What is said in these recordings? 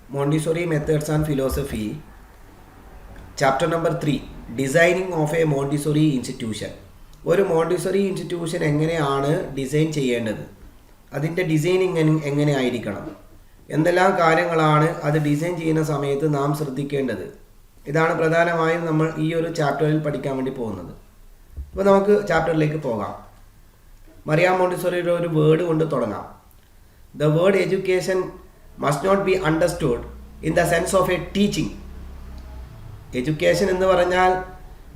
Montessori Methods and Philosophy, Chapter number 3, Designing of a Montessori Institution. ഒരു Montessori institution എങ്ങനെയാണ് design ചെയ്യേണ്ടത്, അതിൻ്റെ designing എങ്ങനെ ആയിരിക്കണം, എന്തെല്ലാം കാര്യങ്ങളാണ് അത് ഡിസൈൻ ചെയ്യുന്ന സമയത്ത് നാം ശ്രദ്ധിക്കേണ്ടത്, ഇതാണ് പ്രധാനമായും നമ്മൾ ഈ ഒരു ചാപ്റ്ററിൽ പഠിക്കാൻ വേണ്ടി പോകുന്നത്. അപ്പോൾ നമുക്ക് ചാപ്റ്ററിലേക്ക് പോകാം. മറിയ മോണ്ടിസോറിയുടെ ഒരു വേർഡ് കൊണ്ട് തുടങ്ങാം. The word education must not be understood in the sense of a teaching. Education എന്ന് പറഞ്ഞാൽ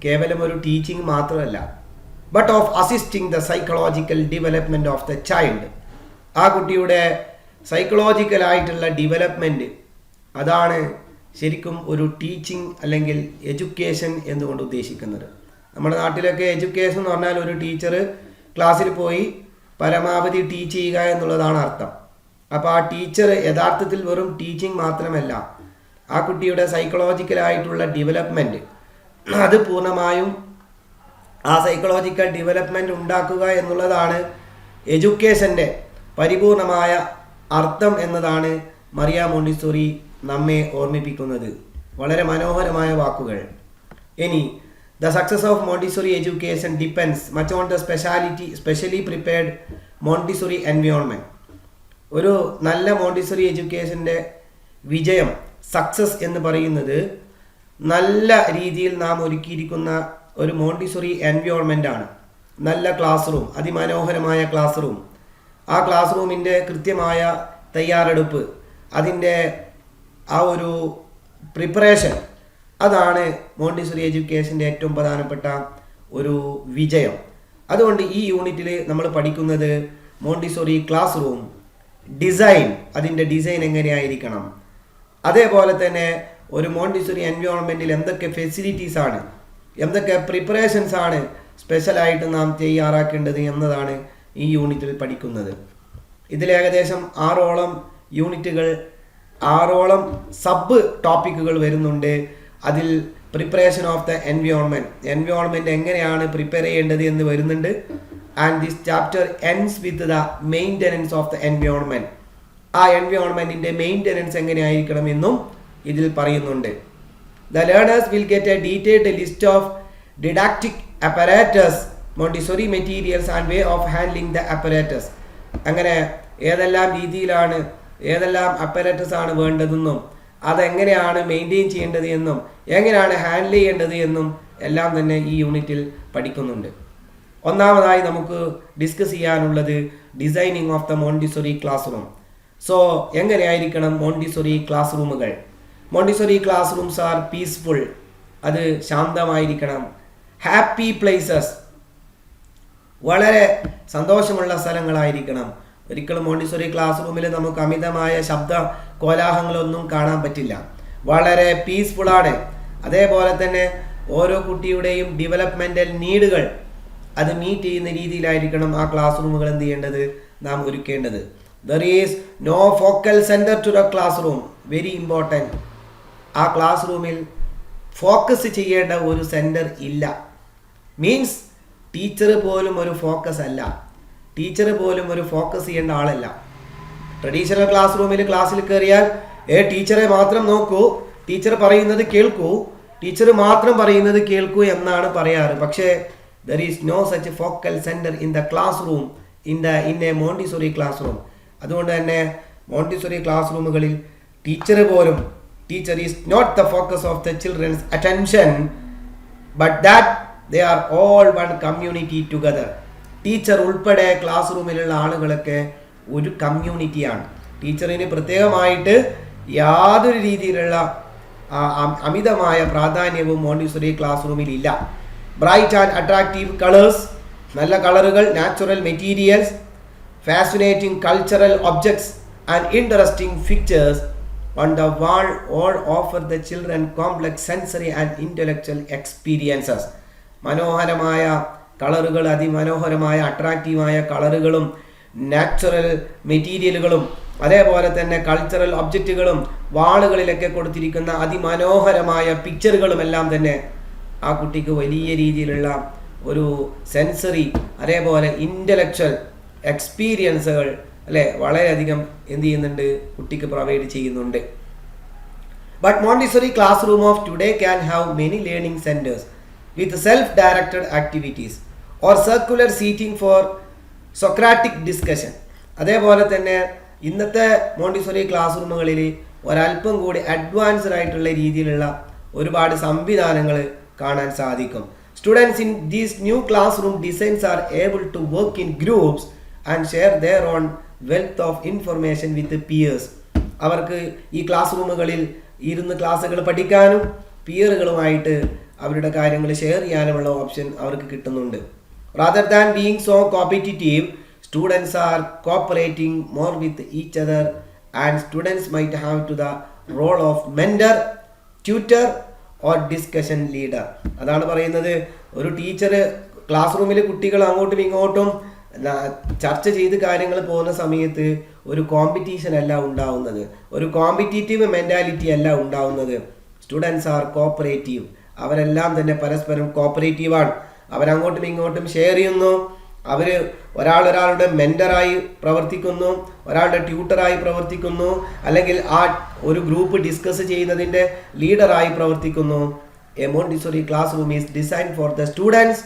കേവലം ഒരു ടീച്ചിങ് മാത്രമല്ല, but of assisting the psychological development of the child. ആ കുട്ടിയുടെ സൈക്കോളജിക്കലായിട്ടുള്ള ഡെവലപ്മെൻറ്റ്, അതാണ് ശരിക്കും ഒരു ടീച്ചിങ് അല്ലെങ്കിൽ എഡ്യൂക്കേഷൻ എന്നുകൊണ്ട് ഉദ്ദേശിക്കുന്നത്. നമ്മുടെ നാട്ടിലൊക്കെ എഡ്യൂക്കേഷൻ എന്ന് പറഞ്ഞാൽ ഒരു ടീച്ചർ ക്ലാസ്സിൽ പോയി പരമാവധി ടീച്ച് ചെയ്യുക എന്നുള്ളതാണ് അർത്ഥം. അപ്പോൾ ആ ടീച്ചർ യഥാർത്ഥത്തിൽ വെറും ടീച്ചിങ് മാത്രമല്ല, ആ കുട്ടിയുടെ സൈക്കോളജിക്കലായിട്ടുള്ള ഡെവലപ്മെൻറ്റ്, അത് പൂർണ്ണമായും ആ സൈക്കോളജിക്കൽ ഡെവലപ്മെൻറ്റ് ഉണ്ടാക്കുക എന്നുള്ളതാണ് എഡ്യൂക്കേഷൻ്റെ പരിപൂർണമായ അർത്ഥം എന്നതാണ് മറിയ മോണ്ടിസോറി നമ്മെ ഓർമ്മിപ്പിക്കുന്നത്. വളരെ മനോഹരമായ വാക്കുകൾ. ഇനി the success of Montessori education depends much on the specially prepared Montessori environment. ഒരു നല്ല മോണ്ടിസോറി എഡ്യൂക്കേഷൻ്റെ വിജയം, സക്സസ് എന്ന് പറയുന്നത് നല്ല രീതിയിൽ നാം ഒരുക്കിയിരിക്കുന്ന ഒരു മോണ്ടിസോറി എൻവയോൺമെൻ്റാണ്. നല്ല ക്ലാസ് റൂം, അതിമനോഹരമായ ക്ലാസ് റൂം, ആ ക്ലാസ് റൂമിൻ്റെ കൃത്യമായ തയ്യാറെടുപ്പ്, അതിൻ്റെ ആ ഒരു പ്രിപ്പറേഷൻ, അതാണ് മോണ്ടിസോറി എഡ്യൂക്കേഷൻ്റെ ഏറ്റവും പ്രധാനപ്പെട്ട ഒരു വിജയം. അതുകൊണ്ട് ഈ യൂണിറ്റിൽ നമ്മൾ പഠിക്കുന്നത് മോണ്ടിസോറി ക്ലാസ് റൂം ഡിസൈൻ, അതിൻ്റെ ഡിസൈൻ എങ്ങനെയായിരിക്കണം, അതേപോലെ തന്നെ ഒരു മോണ്ടിസോറി എൻവയോൺമെൻറ്റിൽ എന്തൊക്കെ ഫെസിലിറ്റീസാണ്, എന്തൊക്കെ പ്രിപ്പറേഷൻസ് ആണ് സ്പെഷ്യലായിട്ട് നാം തയ്യാറാക്കേണ്ടത് എന്നതാണ് ഈ യൂണിറ്റിൽ പഠിക്കുന്നത്. ഇതിൽ ഏകദേശം 6ഓളം യൂണിറ്റുകൾ, 6ഓളം സബ് ടോപ്പിക്കുകൾ വരുന്നുണ്ട്. അതിൽ പ്രിപ്പറേഷൻ ഓഫ് ദ എൻവയോൺമെൻറ്റ് എങ്ങനെയാണ് പ്രിപ്പയർ ചെയ്യേണ്ടത് എന്ന് വരുന്നുണ്ട്. And this chapter ends with the maintenance of the environment. ആ എൻവയോൺമെൻറ്റിൻ്റെ മെയിൻ്റനൻസ് എങ്ങനെയായിരിക്കണം എന്നും ഇതിൽ പറയുന്നുണ്ട്. The learners will get a detailed list of didactic apparatus, Montessori materials and way of handling the apparatus. അങ്ങനെ ഏതെല്ലാം രീതിയിലാണ്, ഏതെല്ലാം അപ്പരാറ്റസ് ആണ് വേണ്ടതെന്നും അതെങ്ങനെയാണ് മെയിൻറ്റെയിൻ ചെയ്യേണ്ടത് എന്നും എങ്ങനെയാണ് ഹാൻഡിൽ ചെയ്യേണ്ടത് എന്നും എല്ലാം തന്നെ ഈ യൂണിറ്റിൽ പഠിക്കുന്നുണ്ട്. ഒന്നാമതായി നമുക്ക് ഡിസ്കസ് ചെയ്യാനുള്ളത് designing of the Montessori class room. So എങ്ങനെയായിരിക്കണം മോണ്ടിസോറി ക്ലാസ് റൂമുകൾ? Montessori class rooms R peaceful, അത് ശാന്തമായിരിക്കണം. ഹാപ്പി പ്ലേസസ്, വളരെ സന്തോഷമുള്ള സ്ഥലങ്ങളായിരിക്കണം. ഒരിക്കലും മോണ്ടിസോറി ക്ലാസ് റൂമിൽ നമുക്ക് അമിതമായ ശബ്ദ കോലാഹലങ്ങളൊന്നും കാണാൻ പറ്റില്ല. വളരെ പീസ്ഫുള്ളാണ്. അതേപോലെ തന്നെ ഓരോ കുട്ടിയുടെയും ഡെവലപ്മെൻ്റൽ നീഡുകൾ അത് മീറ്റ് ചെയ്യുന്ന രീതിയിലായിരിക്കണം ആ ക്ലാസ് റൂമുകൾ എന്ത് ചെയ്യേണ്ടത്, നാം ഒരുക്കേണ്ടത്. There is no focal centre to the class room, very important. ആ ക്ലാസ് റൂമിൽ ഫോക്കസ് ചെയ്യേണ്ട ഒരു സെൻറ്റർ ഇല്ല. മീൻസ് ടീച്ചർ പോലും ഒരു ഫോക്കസ് അല്ല, ടീച്ചർ പോലും ഒരു ഫോക്കസ് ചെയ്യേണ്ട ആളല്ല. ട്രഡീഷണൽ ക്ലാസ് റൂമിൽ ക്ലാസ്സിൽ കയറിയാൽ ടീച്ചറെ മാത്രം നോക്കൂ, ടീച്ചർ പറയുന്നത് കേൾക്കൂ, ടീച്ചർ മാത്രം പറയുന്നത് കേൾക്കൂ എന്നാണ് പറയാറ്. പക്ഷേ there is no such focal center in the classroom in a Montessori classroom. അതുകൊണ്ട് തന്നെ മോണ്ടിസോറി ക്ലാസ് റൂമുകളിൽ teacher is not the focus of the children's attention, but that they are all one community together. Teacher ഉൾപ്പെടെ class റൂമിലുള്ള ആളുകളൊക്കെ ഒരു കമ്മ്യൂണിറ്റിയാണ്. ടീച്ചറിന് പ്രത്യേകമായിട്ട് യാതൊരു രീതിയിലുള്ള അമിതമായ പ്രാധാന്യവും മോണ്ടിസോറി ക്ലാസ് റൂമിൽ ഇല്ല. ബ്രൈറ്റ് ആൻഡ് അട്രാക്റ്റീവ് കളേഴ്സ്, നല്ല കളറുകൾ, natural materials, fascinating cultural objects and interesting pictures on the wall all offer the children complex sensory and intellectual experiences. മനോഹരമായ കളറുകൾ, അതിമനോഹരമായ അട്രാക്റ്റീവായ കളറുകളും നാച്ചുറൽ മെറ്റീരിയലുകളും അതേപോലെ തന്നെ കൾച്ചറൽ ഒബ്ജക്റ്റുകളും വാളുകളിലൊക്കെ കൊടുത്തിരിക്കുന്ന അതിമനോഹരമായ പിക്ചറുകളും എല്ലാം തന്നെ ആ കുട്ടിക്ക് വലിയ രീതിയിലുള്ള ഒരു സെൻസറി അതേപോലെ ഇൻ്റലക്ച്വൽ എക്സ്പീരിയൻസുകൾ അല്ലേ വളരെയധികം എന്ത് ചെയ്യുന്നുണ്ട്, കുട്ടിക്ക് പ്രൊവൈഡ് ചെയ്യുന്നുണ്ട്. But Montessori classroom of today can have many learning centers with self-directed activities or circular seating for Socratic discussion. അതേപോലെ തന്നെ ഇന്നത്തെ മോണ്ടിസോറി ക്ലാസ് റൂമുകളിൽ ഒരല്പം കൂടി അഡ്വാൻസ്ഡ് ആയിട്ടുള്ള രീതിയിലുള്ള ഒരുപാട് സംവിധാനങ്ങൾ കാണാൻ സാധിക്കും. Students in these new classroom designs are able to work in groups and share their own wealth of information with peers. അവർക്ക് ഈ ക്ലാസ് റൂമുകളിൽ ഇരുന്ന് ക്ലാസ്സുകൾ പഠിക്കാനും പിയറുകളുമായിട്ട് അവരുടെ കാര്യങ്ങൾ ഷെയർ ചെയ്യാനുമുള്ള ഓപ്ഷൻ അവർക്ക് കിട്ടുന്നുണ്ട്. Rather than being so competitive, students are cooperating more with each other and students might have to the role of mentor, tutor or discussion leader. അതാണ് പറയുന്നത്, ഒരു ടീച്ചർ ക്ലാസ് റൂമിൽ കുട്ടികൾ അങ്ങോട്ടും ഇങ്ങോട്ടും ചർച്ച ചെയ്ത് കാര്യങ്ങൾ പോകുന്ന സമയത്ത് ഒരു കോമ്പറ്റീഷൻ അല്ല ഉണ്ടാവുന്നത്, ഒരു കോമ്പറ്റീറ്റീവ് മെൻറ്റാലിറ്റി അല്ല ഉണ്ടാവുന്നത്. സ്റ്റുഡൻസ് ആർ കോപ്പറേറ്റീവ്, അവരെല്ലാം തന്നെ പരസ്പരം കോപ്പറേറ്റീവാണ്. അവരങ്ങോട്ടും ഇങ്ങോട്ടും ഷെയർ ചെയ്യുന്നു, അവർ ഒരാളുടെ മെൻറ്ററായി പ്രവർത്തിക്കുന്നു, ഒരാളുടെ ട്യൂട്ടറായി പ്രവർത്തിക്കുന്നു, അല്ലെങ്കിൽ ആ ഒരു ഗ്രൂപ്പ് ഡിസ്കസ് ചെയ്യുന്നതിൻ്റെ ലീഡറായി പ്രവർത്തിക്കുന്നു. A Montessori class room is design for the students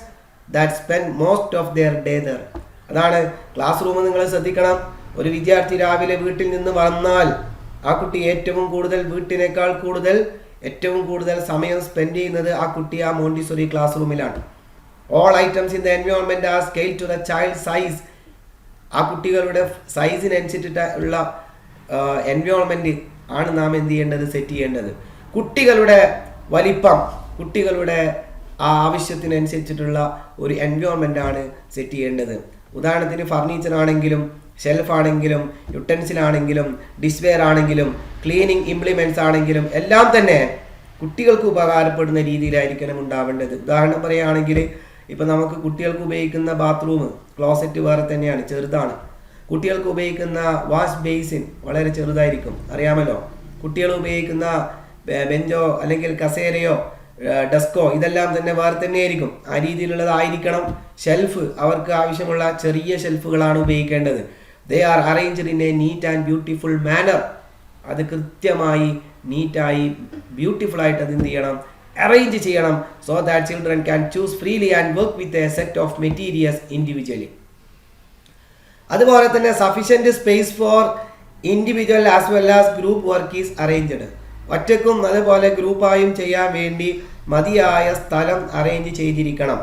that spend most of their day there. അതാണ് ക്ലാസ് റൂം. നിങ്ങൾ ശ്രദ്ധിക്കണം, ഒരു വിദ്യാർത്ഥി രാവിലെ വീട്ടിൽ നിന്ന് വന്നാൽ ആ കുട്ടി ഏറ്റവും കൂടുതൽ വീട്ടിനേക്കാൾ ഏറ്റവും കൂടുതൽ സമയം സ്പെൻഡ് ചെയ്യുന്നത് ആ കുട്ടി ആ മോണ്ടിസോറി ക്ലാസ് റൂമിലാണ്. All items in the environment are scaled to the child size. ആ കുട്ടികളുടെ സൈസിനനുസരിച്ചിട്ടുള്ള എൻവയോൺമെൻറ്റ് ആണ് നാം എന്ത് ചെയ്യേണ്ടത്, സെറ്റ് ചെയ്യേണ്ടത്. കുട്ടികളുടെ വലിപ്പം, കുട്ടികളുടെ ആ ആവശ്യത്തിനനുസരിച്ചിട്ടുള്ള ഒരു എൻവയോൺമെൻ്റ് ആണ് സെറ്റ് ചെയ്യേണ്ടത്. ഉദാഹരണത്തിന് ഫർണിച്ചർ ആണെങ്കിലും ഷെൽഫ് ആണെങ്കിലും യുട്ടൻസിലാണെങ്കിലും ഡിഷ്വെയർ ആണെങ്കിലും ക്ലീനിങ് ഇംപ്ലിമെൻറ്റ്സ് ആണെങ്കിലും എല്ലാം തന്നെ കുട്ടികൾക്ക് ഉപകാരപ്പെടുന്ന രീതിയിലായിരിക്കണം ഉണ്ടാവേണ്ടത്. ഉദാഹരണം പറയുകയാണെങ്കിൽ ഇപ്പം നമുക്ക് കുട്ടികൾക്ക് ഉപയോഗിക്കുന്ന ബാത്റൂം ക്ലോസറ്റ് വേറെ തന്നെയാണ്, ചെറുതാണ്. കുട്ടികൾക്ക് ഉപയോഗിക്കുന്ന വാഷ് ബേസിൻ വളരെ ചെറുതായിരിക്കും, അറിയാമല്ലോ. കുട്ടികൾ ഉപയോഗിക്കുന്ന ബെഞ്ചോ അല്ലെങ്കിൽ കസേരയോ ഡെസ്കോ ഇതെല്ലാം തന്നെ വേറെ തന്നെയായിരിക്കും, ആ രീതിയിലുള്ളതായിരിക്കണം. ഷെൽഫ് അവർക്ക് ആവശ്യമുള്ള ചെറിയ ഷെൽഫുകളാണ് ഉപയോഗിക്കേണ്ടത്. They are arranged in a neat and beautiful manner. അത് കൃത്യമായി നീറ്റായി ബ്യൂട്ടിഫുൾ ആയിട്ട് അത് എന്ത് ചെയ്യണം, അറേഞ്ച് ചെയ്യണം. So that children can choose freely and work with a set of materials individually. അതുപോലെ തന്നെ sufficient space for individual as well as group work is arranged. ഒറ്റക്കും അതുപോലെ ഗ്രൂപ്പായും ചെയ്യാൻ വേണ്ടി മതിയായ സ്ഥലം അറേഞ്ച് ചെയ്തിരിക്കണം.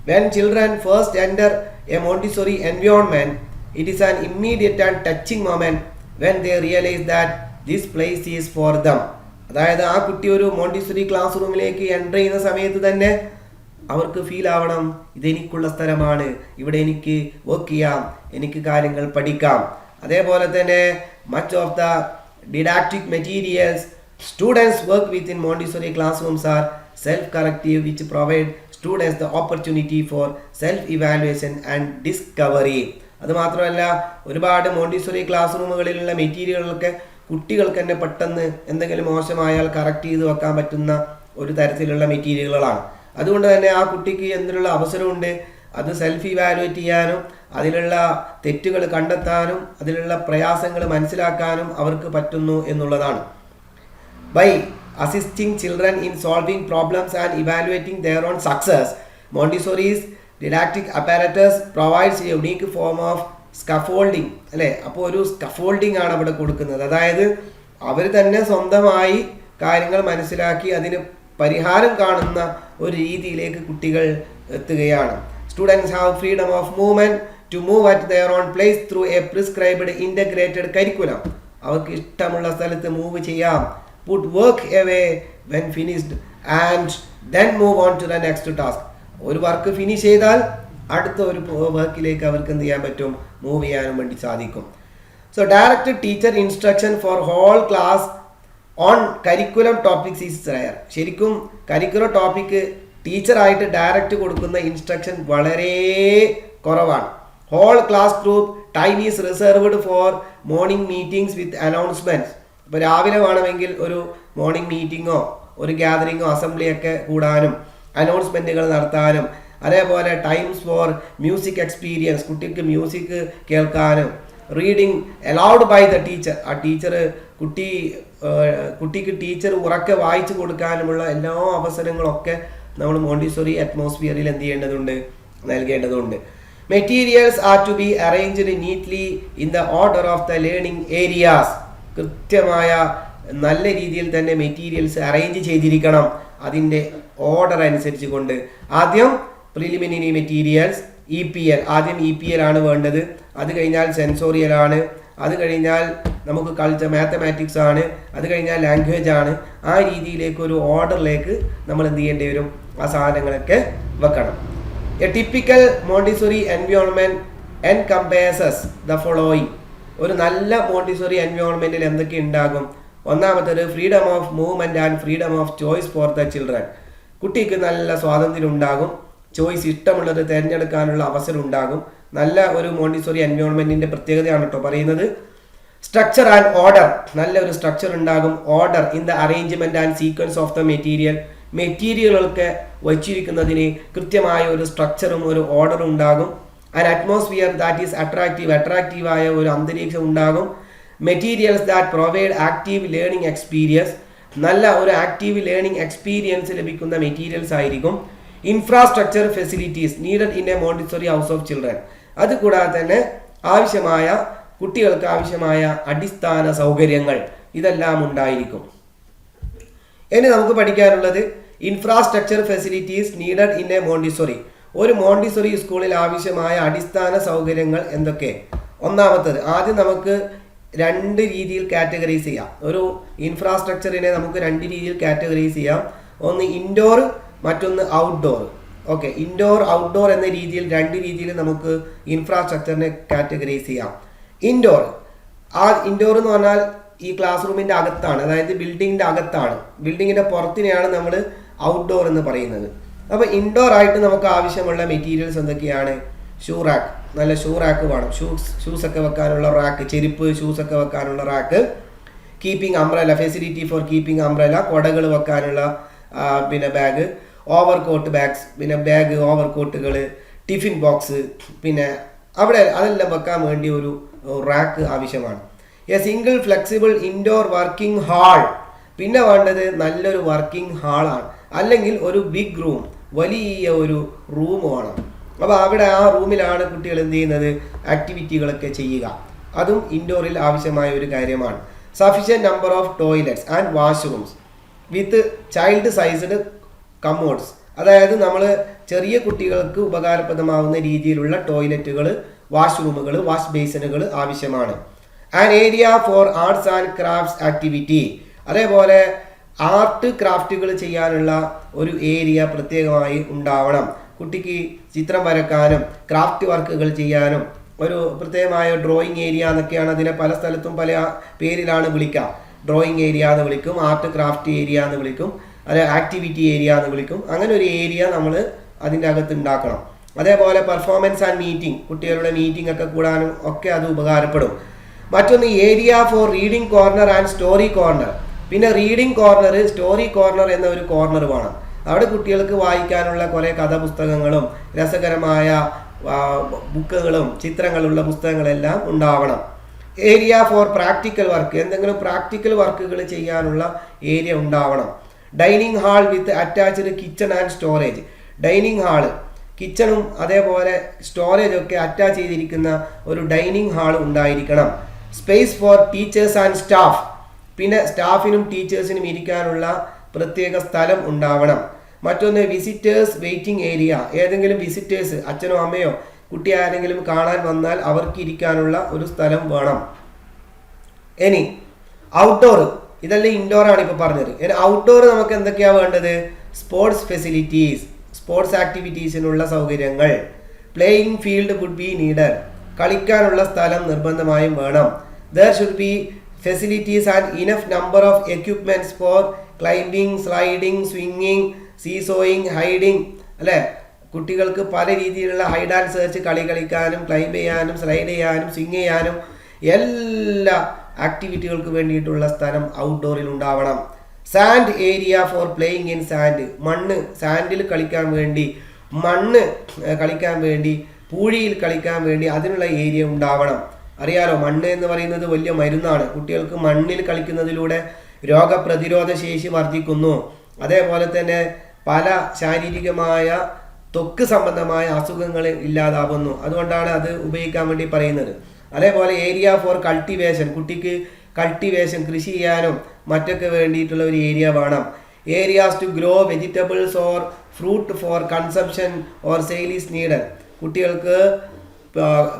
When children first enter a Montessori environment, it is an immediate and touching moment when they realise that this place is for them. അതായത് ആ കുട്ടി ഒരു മോണ്ടിസോറി ക്ലാസ് റൂമിലേക്ക് എൻ്റർ ചെയ്യുന്ന സമയത്ത് തന്നെ അവർക്ക് ഫീൽ ആവണം, ഇതെനിക്കുള്ള സ്ഥലമാണ്, ഇവിടെ എനിക്ക് വർക്ക് ചെയ്യാം, എനിക്ക് കാര്യങ്ങൾ പഠിക്കാം. അതേപോലെ തന്നെ much of the didactic materials students work with in Montessori class rooms R self corrective which provide students the opportunity for self evaluation and discovery. അതുമാത്രമല്ല, ഒരുപാട് മോണ്ടിസോറി ക്ലാസ് റൂമുകളിലുള്ള മെറ്റീരിയലുകളൊക്കെ കുട്ടികൾക്ക് തന്നെ പെട്ടെന്ന് എന്തെങ്കിലും മോശമായാൽ കറക്റ്റ് ചെയ്ത് വെക്കാൻ പറ്റുന്ന ഒരു തരത്തിലുള്ള മെറ്റീരിയലുകളാണ്. അതുകൊണ്ട് തന്നെ ആ കുട്ടിക്ക് എന്തിനുള്ള അവസരമുണ്ട്, അത് സെൽഫ് ഇവാലുവേറ്റ് ചെയ്യാനും അതിലുള്ള തെറ്റുകൾ കണ്ടെത്താനും അതിലുള്ള പ്രയാസങ്ങൾ മനസ്സിലാക്കാനും അവർക്ക് പറ്റുന്നു എന്നുള്ളതാണ്. By assisting children in solving problems and evaluating their own success, Montessori's didactic apparatus provides a unique form of scaffolding. അല്ലേ, അപ്പോൾ ഒരു സ്കഫോൾഡിങ് ആണ് അവിടെ കൊടുക്കുന്നത്. അതായത് അവർ തന്നെ സ്വന്തമായി കാര്യങ്ങൾ മനസ്സിലാക്കി അതിന് പരിഹാരം കാണുന്ന ഒരു രീതിയിലേക്ക് കുട്ടികൾ എത്തുകയാണ്. Students have freedom of movement to move at their own place through a prescribed integrated curriculum. അവർക്ക് ഇഷ്ടമുള്ള സ്ഥലത്ത് മൂവ് ചെയ്യാം. Put work away when finished and then move on to the next task. ഒരു വർക്ക് ഫിനിഷ് ചെയ്താൽ അടുത്ത ഒരു വർക്കിലേക്ക് അവർക്ക് എന്ത് ചെയ്യാൻ പറ്റും, മൂവ് ചെയ്യാനും വേണ്ടി സാധിക്കും. So direct teacher instruction for whole class on curriculum topics is rare. ശരിക്കും കരിക്കുലം ടോപ്പിക്ക് ടീച്ചറായിട്ട് ഡയറക്റ്റ് കൊടുക്കുന്ന ഇൻസ്ട്രക്ഷൻ വളരെ കുറവാണ്. Whole class group time is reserved for morning meetings with announcements. ഇപ്പോൾ രാവിലെ വേണമെങ്കിൽ ഒരു മോർണിംഗ് മീറ്റിങ്ങോ ഒരു ഗ്യാതറിങ്ങോ അസംബ്ലിയൊക്കെ കൂടാനും അനൗൺസ്മെൻറ്റുകൾ നടത്താനും, അതേപോലെ ടൈംസ് ഫോർ മ്യൂസിക് എക്സ്പീരിയൻസ്, കുട്ടിക്ക് മ്യൂസിക് കേൾക്കാനും reading aloud by the teacher. ആ ടീച്ചർ കുട്ടിക്ക് ടീച്ചർ ഉറക്കെ വായിച്ചു കൊടുക്കാനുമുള്ള എല്ലാ അവസരങ്ങളൊക്കെ നമ്മൾ മോണ്ടിസോറി അറ്റ്മോസ്ഫിയറിൽ എന്ത് ചെയ്യേണ്ടതുണ്ട്, നൽകേണ്ടതുണ്ട്. Materials are to be arranged neatly in the order of the learning areas. കൃത്യമായ നല്ല രീതിയിൽ തന്നെ മെറ്റീരിയൽസ് അറേഞ്ച് ചെയ്തിരിക്കണം അതിൻ്റെ ഓർഡർ അനുസരിച്ച് കൊണ്ട്. ആദ്യം പ്രിലിമിനറി മെറ്റീരിയൽസ് EPL, ആദ്യം EPL ആണ് വേണ്ടത്. അത് കഴിഞ്ഞാൽ സെൻസോറിയൽ ആണ്, അത് കഴിഞ്ഞാൽ നമുക്ക് കൾച്ചർ മാത്തമാറ്റിക്സ് ആണ്, അത് കഴിഞ്ഞാൽ ലാംഗ്വേജ് ആണ്. ആ രീതിയിലേക്ക് ഒരു ഓർഡറിലേക്ക് നമ്മൾ എന്ത് ചെയ്യേണ്ടി വരും, ആ സാധനങ്ങളൊക്കെ വെക്കണം. A typical Montessori environment encompasses the following. ഒരു നല്ല മോണ്ടിസോറി എൻവയോൺമെന്റിൽ എന്തൊക്കെ ഉണ്ടാകും? ഒന്നാമത്തേത് freedom of movement and freedom of choice for the children. കുട്ടിക്ക് നല്ല സ്വാതന്ത്ര്യം ഉണ്ടാകും, ചോയ്സ് ഇഷ്ടമുള്ളത് തിരഞ്ഞെടുക്കാനുള്ള അവസരം ഉണ്ടാകും. നല്ല ഒരു മോണ്ടിസോറി എൻവയോൺമെന്റിന്റെ പ്രത്യേകതയാണ് കേട്ടോ പറയുന്നത്. സ്ട്രക്ചർ ആൻഡ് ഓർഡർ, നല്ലൊരു സ്ട്രക്ചർ ഉണ്ടാകും. Order in the arrangement and sequence of the material. മെറ്റീരിയലുകൾക്ക് വച്ചിരിക്കുന്നതിന് കൃത്യമായ ഒരു സ്ട്രക്ചറും ഒരു ഓർഡറും ഉണ്ടാകും. ആൻഡ് അറ്റ്മോസ്ഫിയർ ദാറ്റ് ഈസ് അട്രാക്റ്റീവായ ഒരു അന്തരീക്ഷം ഉണ്ടാകും. Materials that provide active learning experience, നല്ല ഒരു ആക്റ്റീവ് ലേണിംഗ് എക്സ്പീരിയൻസ് ലഭിക്കുന്ന മെറ്റീരിയൽസ് ആയിരിക്കും. Infrastructure facilities needed in a Montessori house of children. അതുകൂടാതെ തന്നെ കുട്ടികൾക്ക് ആവശ്യമായ അടിസ്ഥാന സൗകര്യങ്ങൾ ഇതെല്ലാം ഉണ്ടായിരിക്കും. ഇനി നമുക്ക് പഠിക്കാനുള്ളത് infrastructure facilities needed in a Montessori. ഒരു മോണ്ടിസോറി സ്കൂളിൽ ആവശ്യമായ അടിസ്ഥാന സൗകര്യങ്ങൾ എന്തൊക്കെ? ഒന്നാമത്തത്, ആദ്യം നമുക്ക് രണ്ട് രീതിയിൽ കാറ്റഗറൈസ് ചെയ്യാം. ഒരു ഇൻഫ്രാസ്ട്രക്ചറിനെ നമുക്ക് രണ്ട് രീതിയിൽ കാറ്റഗറൈസ് ചെയ്യാം. ഒന്ന് ഇൻഡോർ, മറ്റൊന്ന് ഔട്ട്ഡോർ. ഓക്കെ, ഇൻഡോർ ഔട്ട്ഡോർ എന്ന രീതിയിൽ രണ്ട് രീതിയിൽ നമുക്ക് ഇൻഫ്രാസ്ട്രക്ചറിനെ കാറ്റഗറൈസ് ചെയ്യാം. ഇൻഡോർ എന്ന് പറഞ്ഞാൽ ഈ ക്ലാസ് റൂമിൻ്റെ അകത്താണ്, അതായത് ബിൽഡിങ്ങിൻ്റെ അകത്താണ്. ബിൽഡിങ്ങിൻ്റെ പുറത്തിനെയാണ് നമ്മൾ ഔട്ട്ഡോർ എന്ന് പറയുന്നത്. അപ്പോൾ ഇൻഡോർ ആയിട്ട് നമുക്ക് ആവശ്യമുള്ള മെറ്റീരിയൽസ് എന്തൊക്കെയാണ്? ഷൂ റാക്ക്, നല്ല ഷൂ റാക്ക് വേണം. ഷൂസ് ഒക്കെ വെക്കാനുള്ള റാക്ക്, ചെരുപ്പ് ഷൂസ് ഒക്കെ വെക്കാനുള്ള rack. Keeping umbrella, facility for keeping umbrella, കുടകൾ വെക്കാനുള്ള പിന്നെ ബാഗ്, ഓവർകോട്ട് ബാഗ്സ്, പിന്നെ ബാഗ്, ഓവർകോട്ടുകൾ, ടിഫിൻ ബോക്സ്, പിന്നെ അവിടെ അതെല്ലാം വെക്കാൻ വേണ്ടി ഒരു റാക്ക് ആവശ്യമാണ്. A single flexible indoor working hall. പിന്നെ വേണ്ടത് നല്ലൊരു വർക്കിംഗ് ഹാളാണ്, അല്ലെങ്കിൽ ഒരു ബിഗ് റൂം, വലിയ ഒരു റൂം വേണം. അപ്പോൾ അവിടെ ആ റൂമിലാണ് കുട്ടികൾ എന്ത് ചെയ്യുന്നത്, ആക്ടിവിറ്റികളൊക്കെ ചെയ്യുക. അതും ഇൻഡോറിൽ ആവശ്യമായ ഒരു കാര്യമാണ്. Sufficient number of toilets and washrooms with child sized commodes. അതായത് നമ്മൾ ചെറിയ കുട്ടികൾക്ക് ഉപകാരപ്രദമാവുന്ന രീതിയിലുള്ള ടോയ്ലറ്റുകൾ, വാഷ്റൂമുകൾ, വാഷ് ബേസിനുകൾ ആവശ്യമാണ്. And area for arts and crafts activity. അതേപോലെ ആർട്ട് ക്രാഫ്റ്റുകൾ ചെയ്യാനുള്ള ഒരു ഏരിയ പ്രത്യേകമായി ഉണ്ടാവണം. കുട്ടിക്ക് ചിത്രം വരക്കാനും ക്രാഫ്റ്റ് വർക്കുകൾ ചെയ്യാനും ഒരു പ്രത്യേകമായ ഡ്രോയിങ് ഏരിയ എന്നൊക്കെയാണ് അതിനെ പല സ്ഥലത്തും പല പേരിലാണ് വിളിക്കുക. ഡ്രോയിങ് ഏരിയ എന്ന് വിളിക്കും, ആർട്ട് ക്രാഫ്റ്റ് ഏരിയ എന്ന് വിളിക്കും, അല്ലെ ആക്ടിവിറ്റി ഏരിയ എന്ന് വിളിക്കും. അങ്ങനെ ഒരു ഏരിയ നമ്മൾ അതിൻ്റെ അകത്ത് ഉണ്ടാക്കണം. അതേപോലെ പെർഫോമൻസ് ആൻഡ് മീറ്റിംഗ്, കുട്ടികളുടെ മീറ്റിംഗ് ഒക്കെ കൂടാനും ഒക്കെ അത് ഉപകാരപ്പെടും. മറ്റൊന്ന് area four reading corner and story corner. പിന്നെ റീഡിംഗ് കോർണർ, സ്റ്റോറി കോർണർ എന്ന ഒരു കോർണർ വേണം. അവിടെ കുട്ടികൾക്ക് വായിക്കാനുള്ള കുറേ കഥാപുസ്തകങ്ങളും രസകരമായ ബുക്കുകളും ചിത്രങ്ങളുള്ള പുസ്തകങ്ങളെല്ലാം ഉണ്ടാവണം. ഏരിയ ഫോർ പ്രാക്ടിക്കൽ വർക്ക്, എന്തെങ്കിലും പ്രാക്ടിക്കൽ വർക്കുകൾ ചെയ്യാനുള്ള ഏരിയ ഉണ്ടാവണം. Dining hall with attached kitchen and storage. Dining hall, കിച്ചണും അതേപോലെ സ്റ്റോറേജ് ഒക്കെ അറ്റാച്ച് ചെയ്തിരിക്കുന്ന ഒരു ഡൈനിങ് ഹാൾ ഉണ്ടായിരിക്കണം. Space for teachers and staff. പിന്നെ സ്റ്റാഫിനും ടീച്ചേഴ്സിനും ഇരിക്കാനുള്ള പ്രത്യേക സ്ഥലം ഉണ്ടാവണം. മറ്റൊന്ന് വിസിറ്റേഴ്സ് വെയിറ്റിംഗ് ഏരിയ. ഏതെങ്കിലും വിസിറ്റേഴ്സ്, അച്ഛനോ അമ്മയോ കുട്ടി ആരെങ്കിലും കാണാൻ വന്നാൽ അവർക്ക് ഇരിക്കാനുള്ള ഒരു സ്ഥലം വേണം. ഇനി ഔട്ട്ഡോർ, ഇതെല്ലാം ഇൻഡോർ ആണ് ഇപ്പോൾ പറഞ്ഞത്. ഇനി ഔട്ട്ഡോർ നമുക്ക് എന്തൊക്കെയാണ് വേണ്ടത്? സ്പോർട്സ് ഫെസിലിറ്റീസ്, സ്പോർട്സ് ആക്ടിവിറ്റീസിനുള്ള സൗകര്യങ്ങൾ. Playing field would be needed. കളിക്കാനുള്ള സ്ഥലം നിർബന്ധമായും വേണം. There should be facilities and enough number of equipments for climbing, sliding, സ്വിങ്ങിങ്, സീസോയിങ്, ഹൈഡിങ്. അല്ലേ, കുട്ടികൾക്ക് പല രീതിയിലുള്ള ഹൈഡ് ആൻഡ് സെർച്ച് കളി കളിക്കാനും ക്ലൈംബ് ചെയ്യാനും സ്ലൈഡ് ചെയ്യാനും സ്വിങ് ചെയ്യാനും എല്ലാ ആക്ടിവിറ്റികൾക്ക് വേണ്ടിയിട്ടുള്ള സ്ഥലം ഔട്ട്ഡോറിൽ ഉണ്ടാവണം. Sand area four playing in sand. Sandal കളിക്കാൻ വേണ്ടി, മണ്ണ് കളിക്കാൻ വേണ്ടി, പൂഴിയിൽ കളിക്കാൻ വേണ്ടി അതിനുള്ള ഏരിയ ഉണ്ടാവണം. അറിയാലോ, മണ്ണ് എന്ന് പറയുന്നത് വലിയ മരുന്നാണ്. കുട്ടികൾക്ക് മണ്ണിൽ കളിക്കുന്നതിലൂടെ രോഗപ്രതിരോധ ശേഷി വർദ്ധിക്കുന്നു. അതേപോലെ തന്നെ പല ശാരീരികമായ ത്വക്ക് സംബന്ധമായ അസുഖങ്ങൾ ഇല്ലാതാവുന്നു. അതുകൊണ്ടാണ് അത് ഉപയോഗിക്കാൻ വേണ്ടി പറയുന്നത്. അതേപോലെ ഏരിയ ഫോർ കൾട്ടിവേഷൻ, കുട്ടിക്ക് കൾട്ടിവേഷൻ കൃഷി ചെയ്യാനും മറ്റൊക്കെ വേണ്ടിയിട്ടുള്ള ഒരു ഏരിയ വേണം. Areas to grow vegetables or fruit for consumption or sale is needed. കുട്ടികൾക്ക്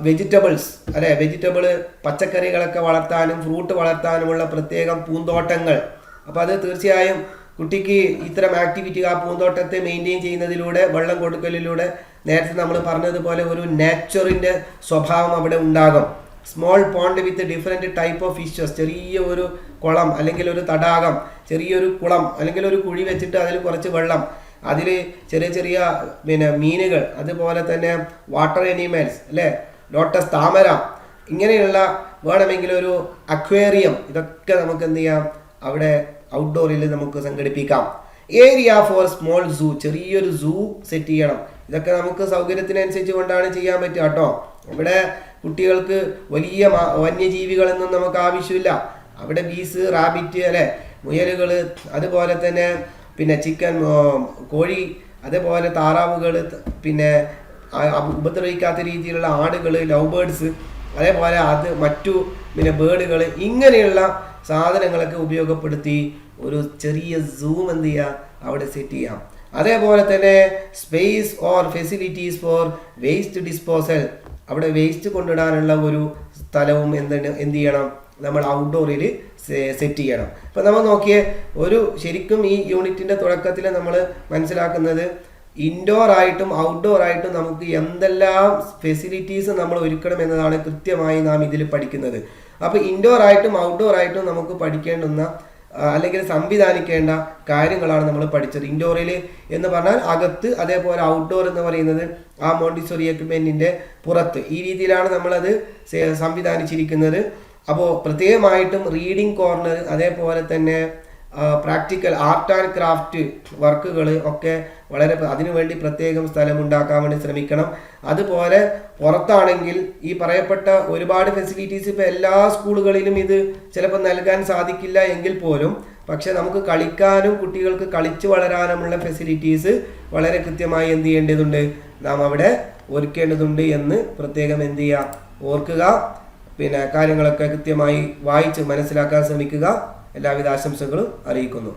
വെജിറ്റബിൾസ് അല്ലെ, പച്ചക്കറികളൊക്കെ വളർത്താനും ഫ്രൂട്ട് വളർത്താനുമുള്ള പ്രത്യേകം പൂന്തോട്ടങ്ങൾ. അപ്പോൾ അത് തീർച്ചയായും കുട്ടിക്ക് ഇത്തരം ആക്ടിവിറ്റി ആ പൂന്തോട്ടത്തെ മെയിൻറ്റെയിൻ ചെയ്യുന്നതിലൂടെ, വെള്ളം കൊടുക്കലിലൂടെ, നേരത്തെ നമ്മൾ പറഞ്ഞതുപോലെ ഒരു നേച്ചറിൻ്റെ സ്വഭാവം അവിടെ ഉണ്ടാകും. Small pond with different type of fishes, ചെറിയ ഒരു കുളം അല്ലെങ്കിൽ ഒരു തടാകം, ചെറിയൊരു കുളം അല്ലെങ്കിൽ ഒരു കുഴി വെച്ചിട്ട് അതിൽ കുറച്ച് വെള്ളം, അതിൽ ചെറിയ ചെറിയ മീനുകൾ, അതുപോലെ തന്നെ വാട്ടർ അനിമൽസ് അല്ലേ, ലോട്ടസ് താമര, ഇങ്ങനെയുള്ള വേണമെങ്കിൽ ഒരു അക്വേറിയം, ഇതൊക്കെ നമുക്ക് എന്ത് ചെയ്യാം, അവിടെ ഔട്ട്ഡോറിൽ നമുക്ക് സംഘടിപ്പിക്കാം. ഏരിയ ഫോർ സ്മോൾ സൂ, ചെറിയൊരു സൂ സെറ്റ് ചെയ്യണം. ഇതൊക്കെ നമുക്ക് സൗകര്യത്തിനനുസരിച്ച് കൊണ്ടാണ് ചെയ്യാൻ പറ്റുക കേട്ടോ. ഇവിടെ കുട്ടികൾക്ക് വലിയ വന്യജീവികളൊന്നും നമുക്ക് ആവശ്യമില്ല. അവിടെ ബീസ്, റാബിറ്റ് അല്ലെ, മുയലുകൾ, അതുപോലെ തന്നെ ചിക്കൻ, കോഴി, അതേപോലെ താറാവുകൾ, ഉപദ്രവിക്കാത്ത രീതിയിലുള്ള ആടുകൾ, ലവ് ബേർഡ്സ്, അതേപോലെ മറ്റു ബേർഡുകൾ, ഇങ്ങനെയുള്ള സാധനങ്ങളൊക്കെ ഉപയോഗപ്പെടുത്തി ഒരു ചെറിയ സൂം എന്ത് ചെയ്യുക, അവിടെ സെറ്റ് ചെയ്യാം. അതേപോലെ തന്നെ space or facilities for waste disposal, അവിടെ വേസ്റ്റ് കൊണ്ടിടാനുള്ള ഒരു സ്ഥലവും എന്ത് ചെയ്യണം, നമ്മൾ ഔട്ട്ഡോറിൽ സെറ്റ് ചെയ്യണം. അപ്പോൾ നമ്മൾ നോക്കിയേ, ശരിക്കും ഈ യൂണിറ്റിൻ്റെ തുടക്കത്തിൽ നമ്മൾ മനസ്സിലാക്കുന്നത് ഇൻഡോർ ആയിട്ടും ഔട്ട്ഡോർ ആയിട്ടും നമുക്ക് എന്തെല്ലാം ഫെസിലിറ്റീസ് നമ്മൾ ഒരുക്കണം എന്നതാണ് കൃത്യമായി നാം ഇതിൽ പഠിക്കുന്നത്. അപ്പോൾ ഇൻഡോർ ആയിട്ടും ഔട്ട്ഡോർ ആയിട്ടും നമുക്ക് പഠിക്കേണ്ടുന്ന അല്ലെങ്കിൽ സംവിധാനിക്കേണ്ട കാര്യങ്ങളാണ് നമ്മൾ പഠിച്ചത്. ഇൻഡോറിൽ എന്ന് പറഞ്ഞാൽ അകത്ത്, അതേപോലെ ഔട്ട്ഡോർ എന്ന് പറയുന്നത് ആ മോണ്ടിസോറി എക്യുപ്മെൻറ്റിൻ്റെ പുറത്ത്. ഈ രീതിയിലാണ് നമ്മളത് സംവിധാനിച്ചിരിക്കുന്നത്. അപ്പോൾ പ്രത്യേകമായിട്ടും റീഡിംഗ് കോർണർ, അതേപോലെ തന്നെ പ്രാക്ടിക്കൽ ആർട്ട് ആൻഡ് ക്രാഫ്റ്റ് വർക്കുകൾ ഒക്കെ അതിനുവേണ്ടി പ്രത്യേകം സ്ഥലമുണ്ടാക്കാൻ വേണ്ടി ശ്രമിക്കണം. അതുപോലെ പുറത്താണെങ്കിൽ ഈ പറയപ്പെട്ട ഒരുപാട് ഫെസിലിറ്റീസ് ഇപ്പോൾ എല്ലാ സ്കൂളുകളിലും ഇത് ചിലപ്പോൾ നൽകാൻ സാധിക്കില്ല എങ്കിൽ പോലും, പക്ഷെ നമുക്ക് കളിക്കാനും കുട്ടികൾക്ക് കളിച്ചു വളരാനുമുള്ള ഫെസിലിറ്റീസ് വളരെ കൃത്യമായി എന്ത് ചെയ്യേണ്ടതുണ്ട്, നാം അവിടെ ഒരുക്കേണ്ടതുണ്ട് എന്ന് പ്രത്യേകം എന്ത് ചെയ്യുക, ഓർക്കുക. കാര്യങ്ങളൊക്കെ കൃത്യമായി വായിച്ച് മനസ്സിലാക്കാൻ ശ്രമിക്കുക. എല്ലാവിധ ആശംസകളും അറിയിക്കുന്നു.